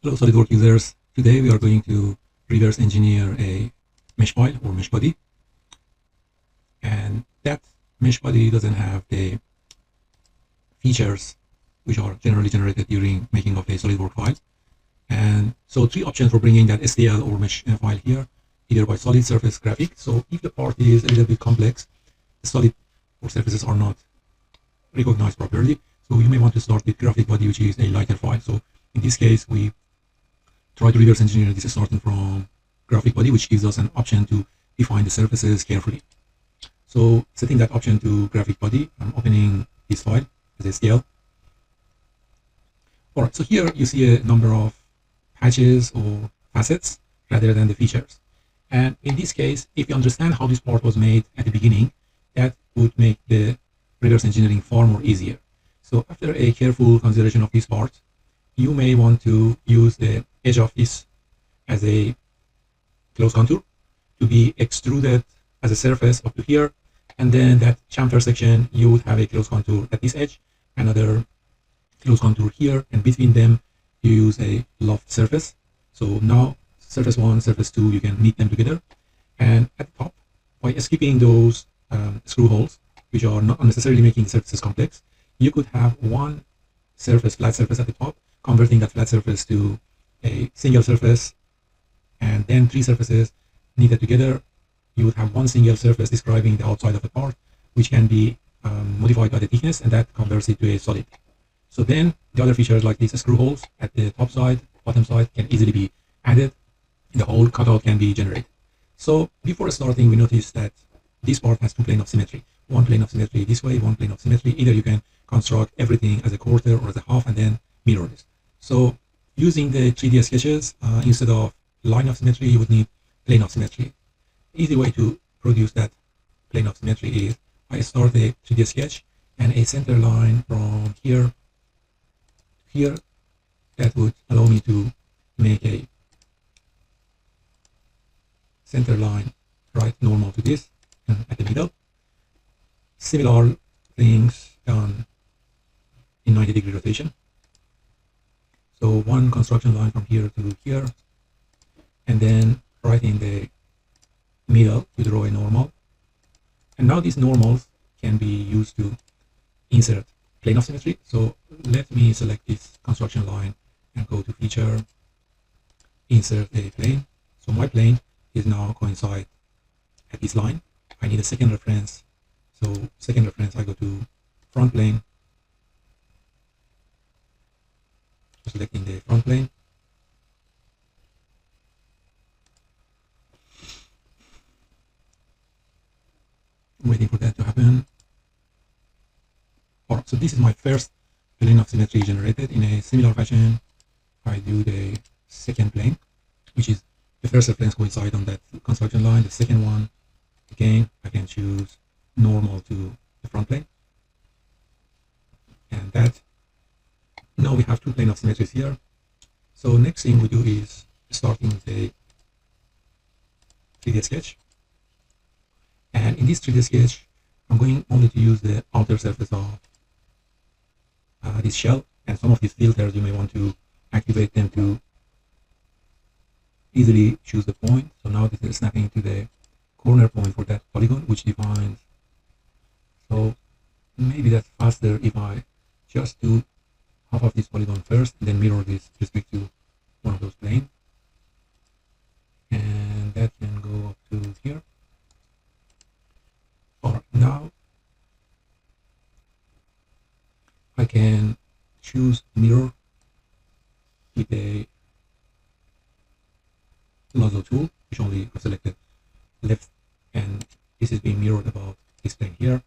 Hello SolidWorks users. Today we are going to reverse engineer a mesh file or mesh body, and that mesh body doesn't have the features which are generally generated during making of a SolidWorks file. And so three options for bringing that STL or mesh file here, either by solid surface graphic. So if the part is a little bit complex, the solid or surfaces are not recognized properly, so you may want to start with graphic body, which is a lighter file. So in this case, we try to reverse engineer this starting from graphic body, which gives us an option to define the surfaces carefully. So setting that option to graphic body, I'm opening this file as STL. All right, so here you see a number of patches or facets rather than the features. And in this case, if you understand how this part was made at the beginning, that would make the reverse engineering far more easier. So after a careful consideration of this part, you may want to use the edge of this as a close contour to be extruded as a surface up to here, and then that chamfer section you would have a close contour at this edge, another close contour here, and between them you use a loft surface. So now surface 1, surface 2, you can knit them together, and at the top, by skipping those screw holes which are not unnecessarily making the surfaces complex, you could have one surface, flat surface at the top, converting that flat surface to a single surface, and then three surfaces knitted together. You would have one single surface describing the outside of the part, which can be modified by the thickness, and that converts it to a solid. So then the other features like these screw holes at the top side, bottom side can easily be added, and the whole cutout can be generated. So before starting, we notice that this part has two planes of symmetry. One plane of symmetry this way, one plane of symmetry. Either you can construct everything as a quarter or as a half and then mirror this. So using the 3D sketches, instead of line of symmetry, you would need plane of symmetry. Easy way to produce that plane of symmetry is I start a 3D sketch and a center line from here to here. That would allow me to make a center line right normal to this and at the middle. Similar things done in 90-degree rotation. So one construction line from here to here, and then right in the middle to draw a normal. And now these normals can be used to insert plane of symmetry. So let me select this construction line and go to feature, insert a plane. So my plane is now coincide at this line. I need a second reference. So second reference, I go to front plane, selecting the front plane. Waiting for that to happen. Alright, so this is my first plane of symmetry generated. In a similar fashion, I do the second plane, which is the first reference coincide on that construction line. The second one, again, I can choose normal to the front plane. And that, now we have two planes of symmetries here. So next thing we do is starting with a 3D sketch. And in this 3D sketch, I'm going only to use the outer surface of this shell, and some of these filters you may want to activate them to easily choose the point. So now this is snapping to the corner point for that polygon, which defines. So maybe that's faster if I just do half of this polygon first, and then mirror this respect to one of those planes, and that can go up to here. Alright, now I can choose mirror with a lasso tool, which only I've selected left, and this is being mirrored about this plane here.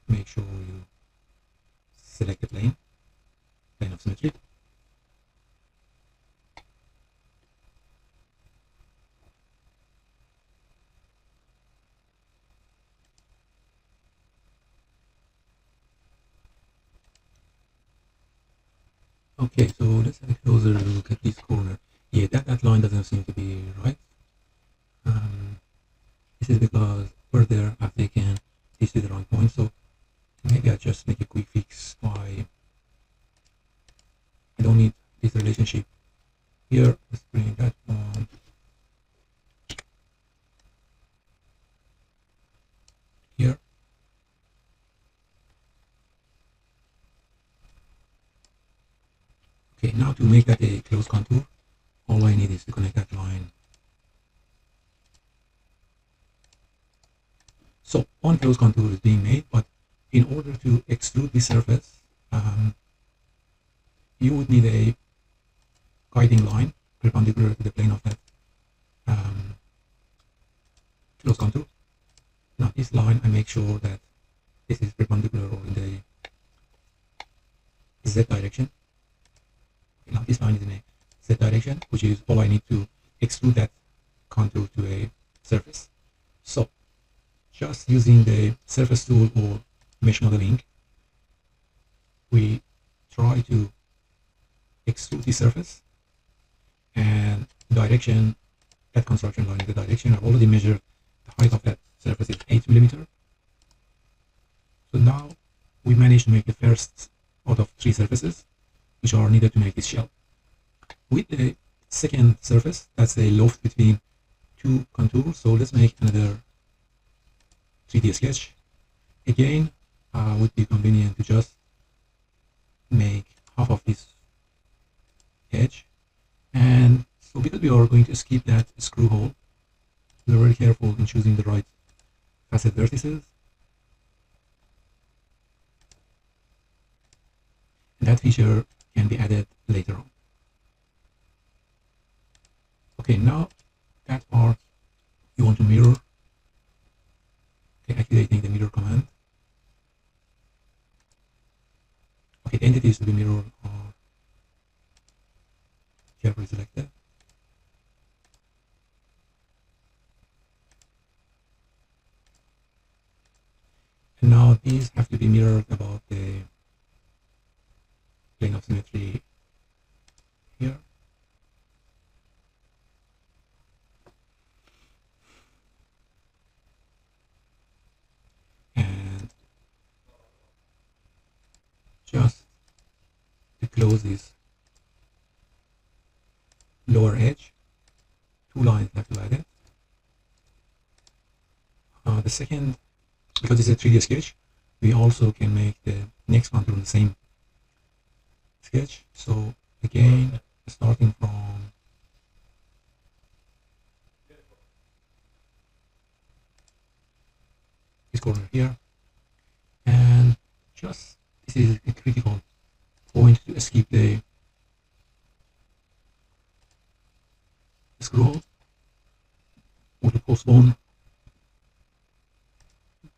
Make sure you select the plane of symmetry. Okay, so let's have a closer look at this corner. Yeah, that line doesn't seem to be right. This is because further I've taken this to the wrong point. So maybe I just make a quick fix by here, let's bring that one here. Okay, now to make that a closed contour, all I need is to connect that line. So one closed contour is being made, but in order to extrude this surface, you would need a guiding line perpendicular to the plane of that closed contour. Now this line, I make sure that this is perpendicular or in the Z direction. Now this line is in a Z direction, which is all I need to extrude that contour to a surface. So just using the surface tool or mesh modeling, we try to extrude the surface, and direction, that construction line is the direction. I've already measured the height of that surface is 8 millimeters. So now we managed to make the first out of 3 surfaces which are needed to make this shell. With the second surface, that's a loft between 2 contours, so let's make another 3D sketch. Again, would be convenient to just make half of this edge, and so because we are going to skip that screw hole, we're very careful in choosing the right facet vertices, and that feature can be added later on. Okay, now that part you want to mirror. Okay, activating the mirror command. Okay, the entities to be mirrored are carefully selected. And now these have to be mirrored about the plane of symmetry here. And just to close this lower edge, 2 lines have to add it. The second, because it's a 3D sketch, we also can make the next contour on the same sketch. So again, starting from this corner here, and just this is a critical point to escape the screw hole or to postpone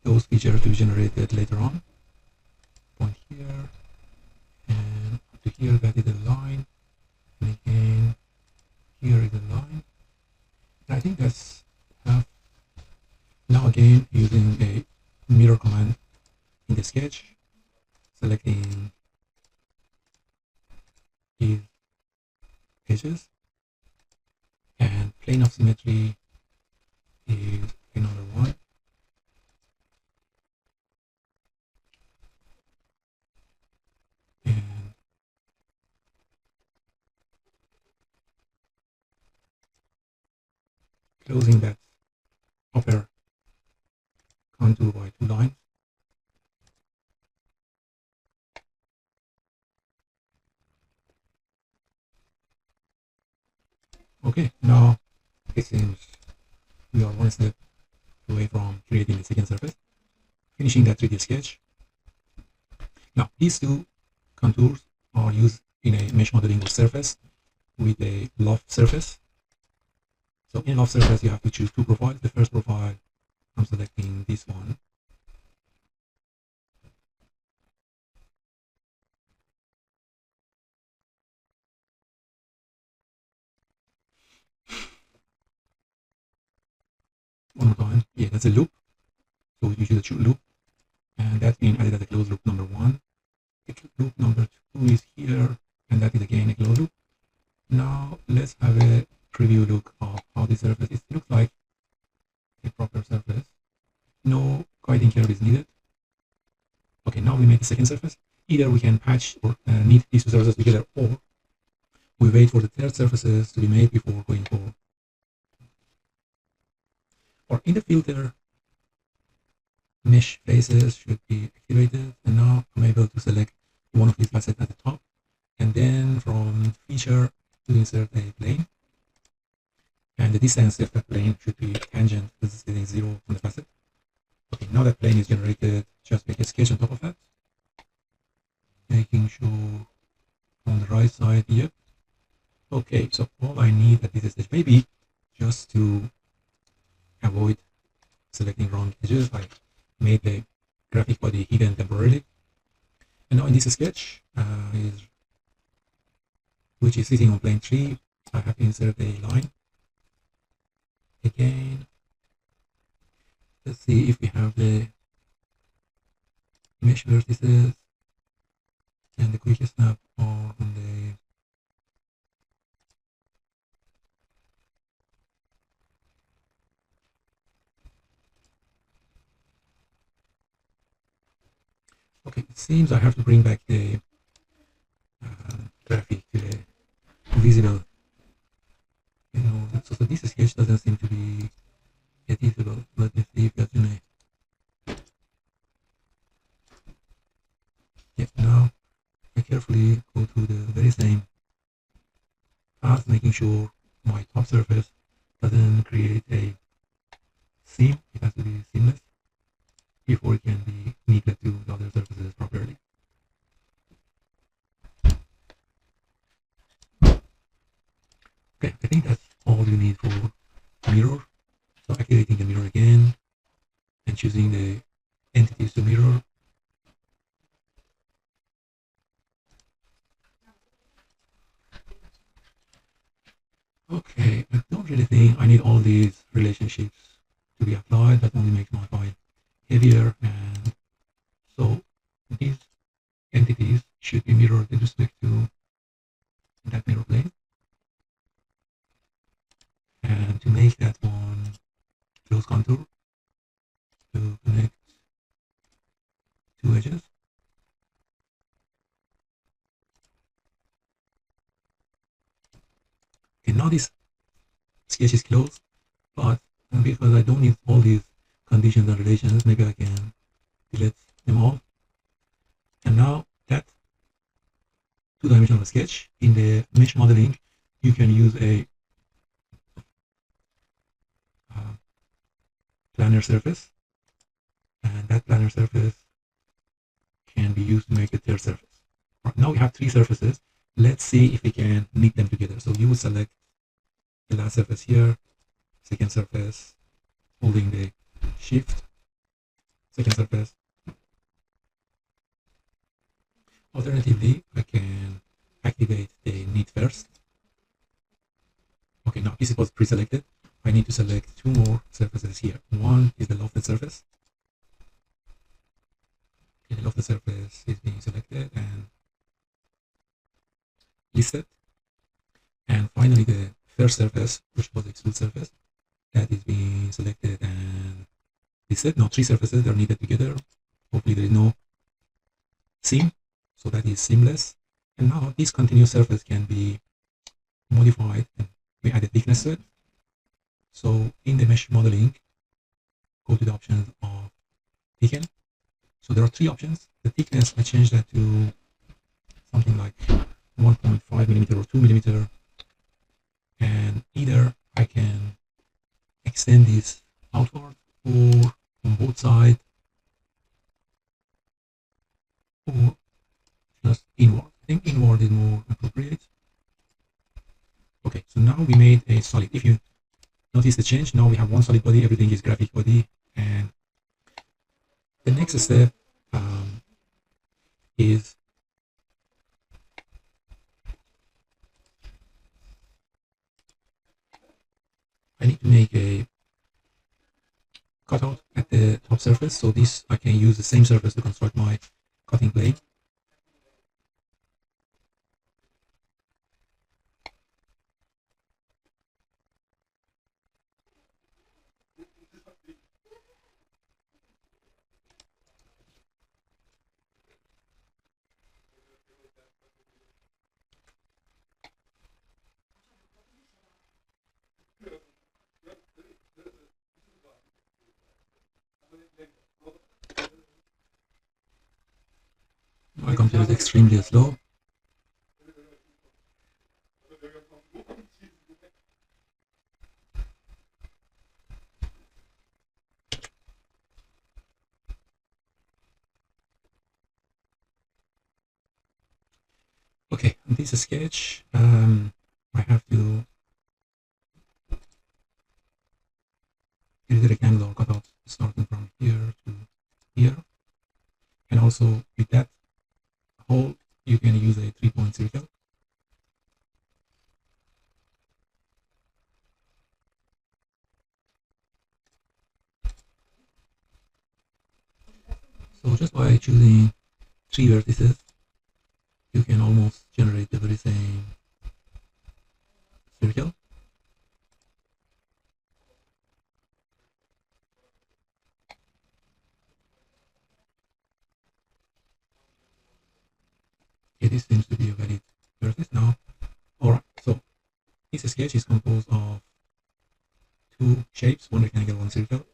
those features to be generated later on. Point here and up to here, that is a line, and again here is a line, and I think that's enough. Now again, using a mirror command in the sketch, selecting these edges, and plane of symmetry is plane number 1. And closing that upper contour by 2 lines. Okay, now it seems we are one step away from creating the second surface, finishing that 3D sketch. Now these 2 contours are used in a mesh modeling surface with a loft surface. So in loft surface, you have to choose 2 profiles. The first profile, I'm selecting this one. One more time. Yeah, that's a loop. So you choose a loop, and that's being added as a closed loop number 1. Loop number 2 is here, and that is again a closed loop. Now let's have a preview look of how the surface is. It looks like a proper surface. No guiding curve is needed. Okay, now we make the second surface. Either we can patch or knit these 2 surfaces together, or We wait for the third surfaces to be made before going for. Or in the filter, mesh faces should be activated, and now I'm able to select one of these facets at the top, and then from feature to insert a plane, and the distance of that plane should be tangent. This is getting 0 from the facet. Okay, now that plane is generated, just make a sketch on top of that, making sure on the right side here. Okay, so all I need at this stage, maybe just to avoid selecting wrong edges, I made the graphic body hidden temporarily. And now in this sketch, which is sitting on plane 3, I have to insert a line. Again, let's see if we have the mesh vertices and the quick snap are on the okay, it seems I have to bring back the graphic to the visible. You know, so this sketch doesn't seem to be editable. Let me see if that's in a. Yeah, now I carefully go to the very same path, making sure my top surface doesn't create a seam. It has to be seamless before it can be knitted to the other surfaces properly. Okay, I think that's all you need for mirror. So activating the mirror again and choosing the entities to mirror. Okay, I don't really think I need all these relationships to be applied. That only makes my file heavier, and so these entities should be mirrored with respect to that mirror plane. And to make that one close contour, to connect two edges. Okay, now this sketch is closed, but because I don't need all these conditions and relations, maybe I can delete them all. And now that two-dimensional sketch in the mesh modeling, you can use a planar surface, and that planar surface can be used to make a third surface. Right, now we have three surfaces. Let's see if we can knit them together. So you will select the last surface here, second surface, holding the shift, second surface. Alternatively, I can activate the knit first. Okay, now this was pre-selected. I need to select two more surfaces here. One is the lofted surface. Okay, the lofted surface is being selected and listed. And finally, the first surface, which was the extrude surface, that is being selected and listed. Now three surfaces are needed together. Hopefully there is no seam, so that is seamless. And now this continuous surface can be modified and we add a thickness to it. So in the mesh modeling, go to the options of thicken. So there are three options. The thickness, I change that to something like 1.5 millimeter or 2 millimeter. And either I can extend this outward or on both sides, or just inward. I think inward is more appropriate. Okay, so now we made a solid. If you notice the change, now we have one solid body, everything is graphic body, and the next step is I need to make a cutout at the top surface. So this, I can use the same surface to construct my cutting blade. My computer is extremely slow. Okay, in this sketch, I have to create a rectangular cutout starting from here to here, and also with that hole, you can use a 3-point circle. So just by choosing 3 vertices, you can almost generate the very same circle. Okay, this seems to be a valid vertex now. Alright, so this sketch is composed of 2 shapes, one rectangle, one circle,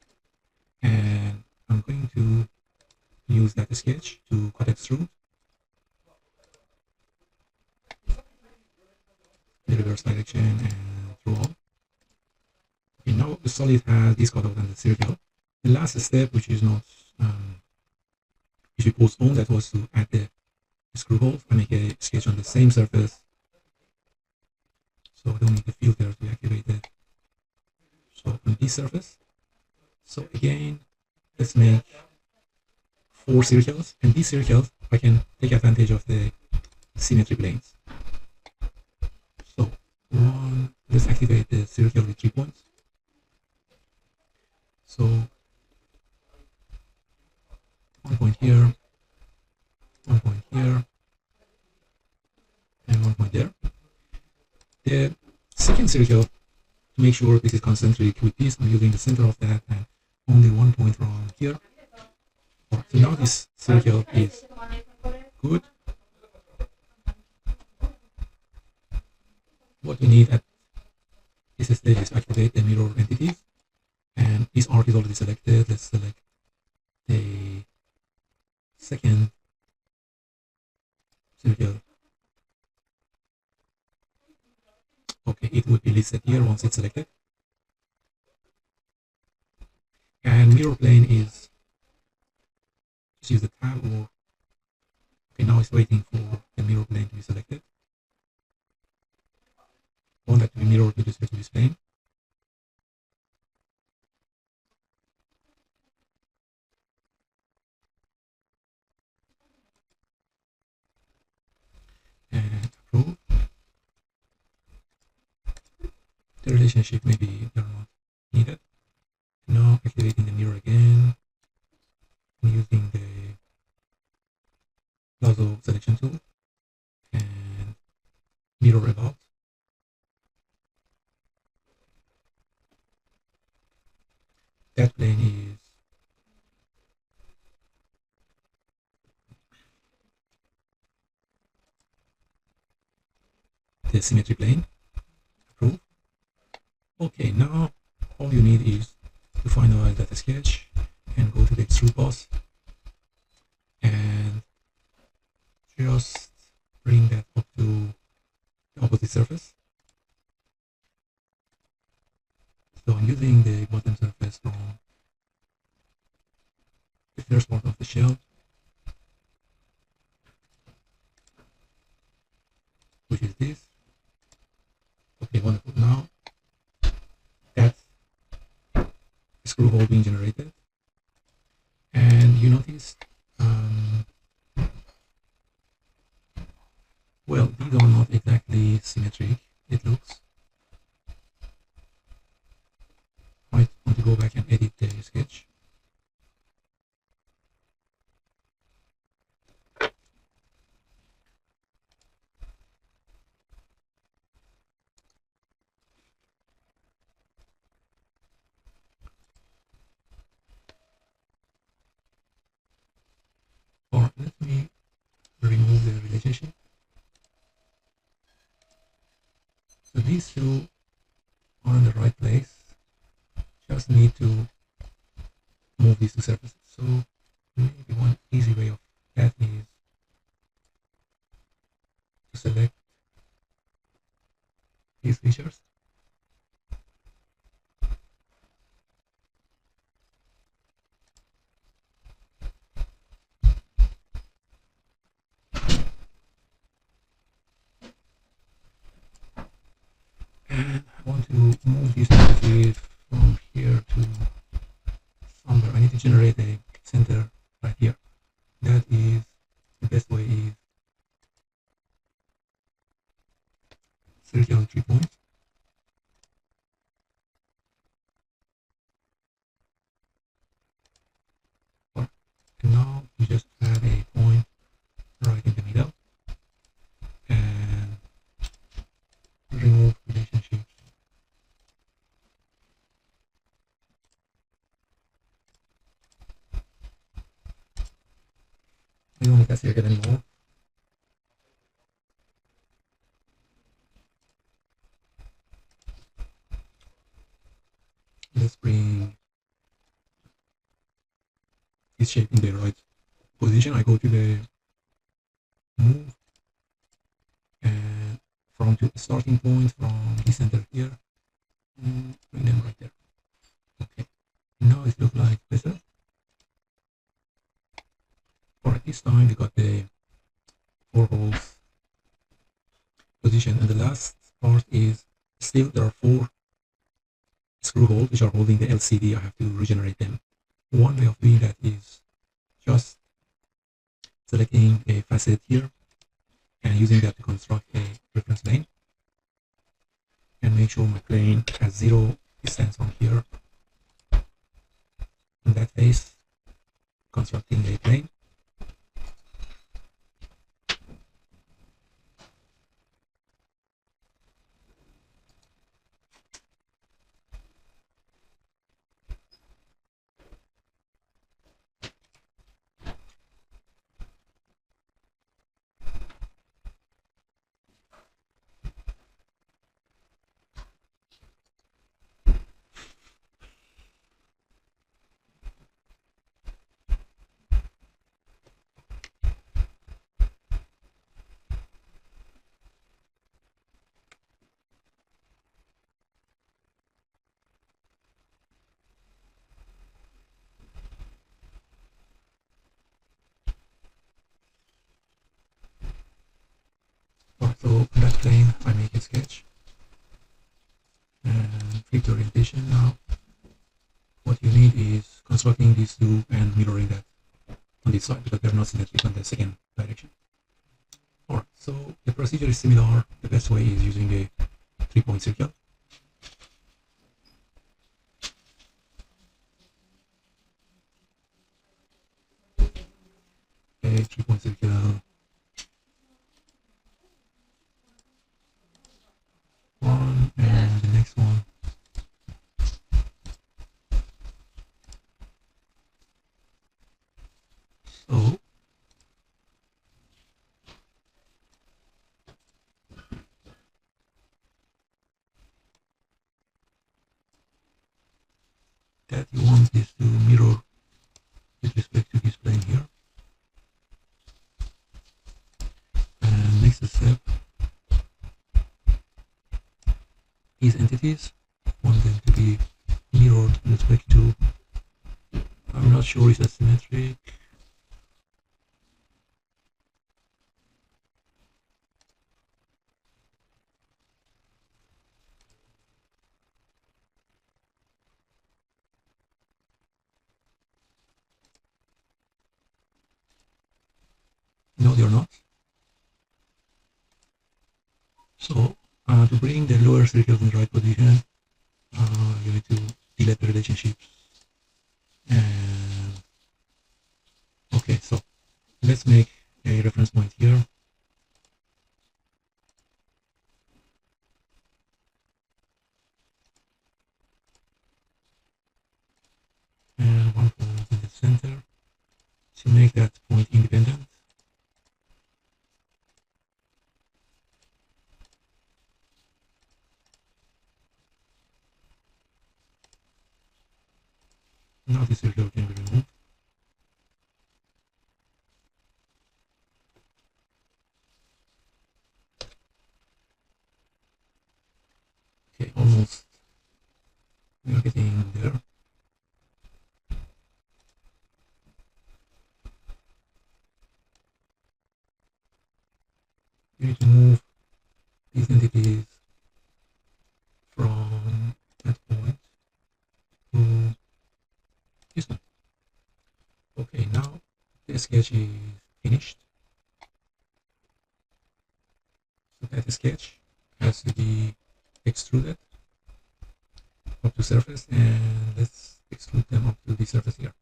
and I'm going to use that sketch to cut extrude the reverse direction and through all. Okay, now the solid has this cutout and the circle. The last step, which is not which we postpone, that was to add the screw holes. I make a sketch on the same surface, so I don't need the filter to be activated. So on this surface, so again, let's make 4 circles, and these circles I can take advantage of the symmetry planes. So let's activate the circle with 3 points. So 1 point here, 1 point here, and 1 point there. The second circle, to make sure this is concentric with this, I'm using the center of that and only 1 point from here. Right, so now this circle is good. What we need at this stage is to activate the mirror entities, and this arc is already selected. Let's select the second circle. Okay, it would be listed here once it's selected. And mirror plane is just use the tab, or okay, now it's waiting for the mirror plane to be selected. I want that to be mirrored with respect to this plane. And approve. The relationship maybe they're not needed. Now activating the mirror again, I'm using the lasso selection tool and mirror about. That plane is the symmetry plane. Approve. Okay, now all you need is to finalize that sketch and go to the extrude boss and just bring that up to the opposite surface. So I'm using the bottom surface from the first part of the shell, which is this. Okay, wonderful. Now that's the screw hole being generated, and you notice well, these are not exactly symmetric. It looks. I want to go back and edit the sketch. Or let me remove the relationship. So these two are in the right place. Just need to move these two surfaces. So maybe one easy way of that is to select these features. And I want to move this entity from here to somewhere. I need to generate a center right here. That is the best way is circle 3 points. And now you just add a point right in the middle and remove relationships. I don't need that circle anymore. Let's bring this shape in the right position. I go to the move and from the starting point from the center here and bring them right there. Okay, now it looks like better. Alright, this time we got the 4 holes position, and the last part is still there are 4 screw holes which are holding the LCD. I have to regenerate them. One way of doing that is just selecting a facet here and using that to construct a reference plane, and make sure my plane has 0 distance from here. In that face, constructing a plane. So on that plane, I make a sketch and flip the orientation. Now, what you need is constructing these two and mirroring that on this side because they're not symmetric on the second direction. Alright, so the procedure is similar. The best way is using a 3-point circle. A 3-point circle. One and the next one. So that you want this to mirror with respect to this plane here. And next step, these entities, want them to be mirrored with respect to, I'm not sure it's asymmetric. No, they're not. So to bring the lower circles in the right position, you need to delete the relationships. And okay, so let's make a reference point here. And one point in the center to make that point independent. Now this circle can be removed. You need to move these entities from that point to this one. Okay, now the sketch is finished. So that sketch has to be extruded up to surface, and let's extrude them up to the surface here.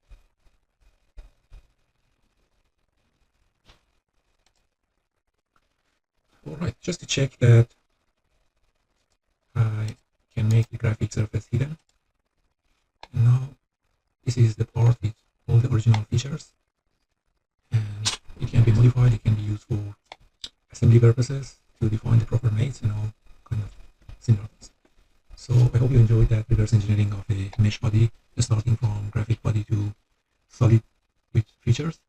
Alright, just to check that I can make the graphic surface hidden. And now this is the part with all the original features, and it can be modified, it can be used for assembly purposes to define the proper mates and all kind of similar things. So I hope you enjoyed that reverse engineering of a mesh body, starting from graphic body to solid with features.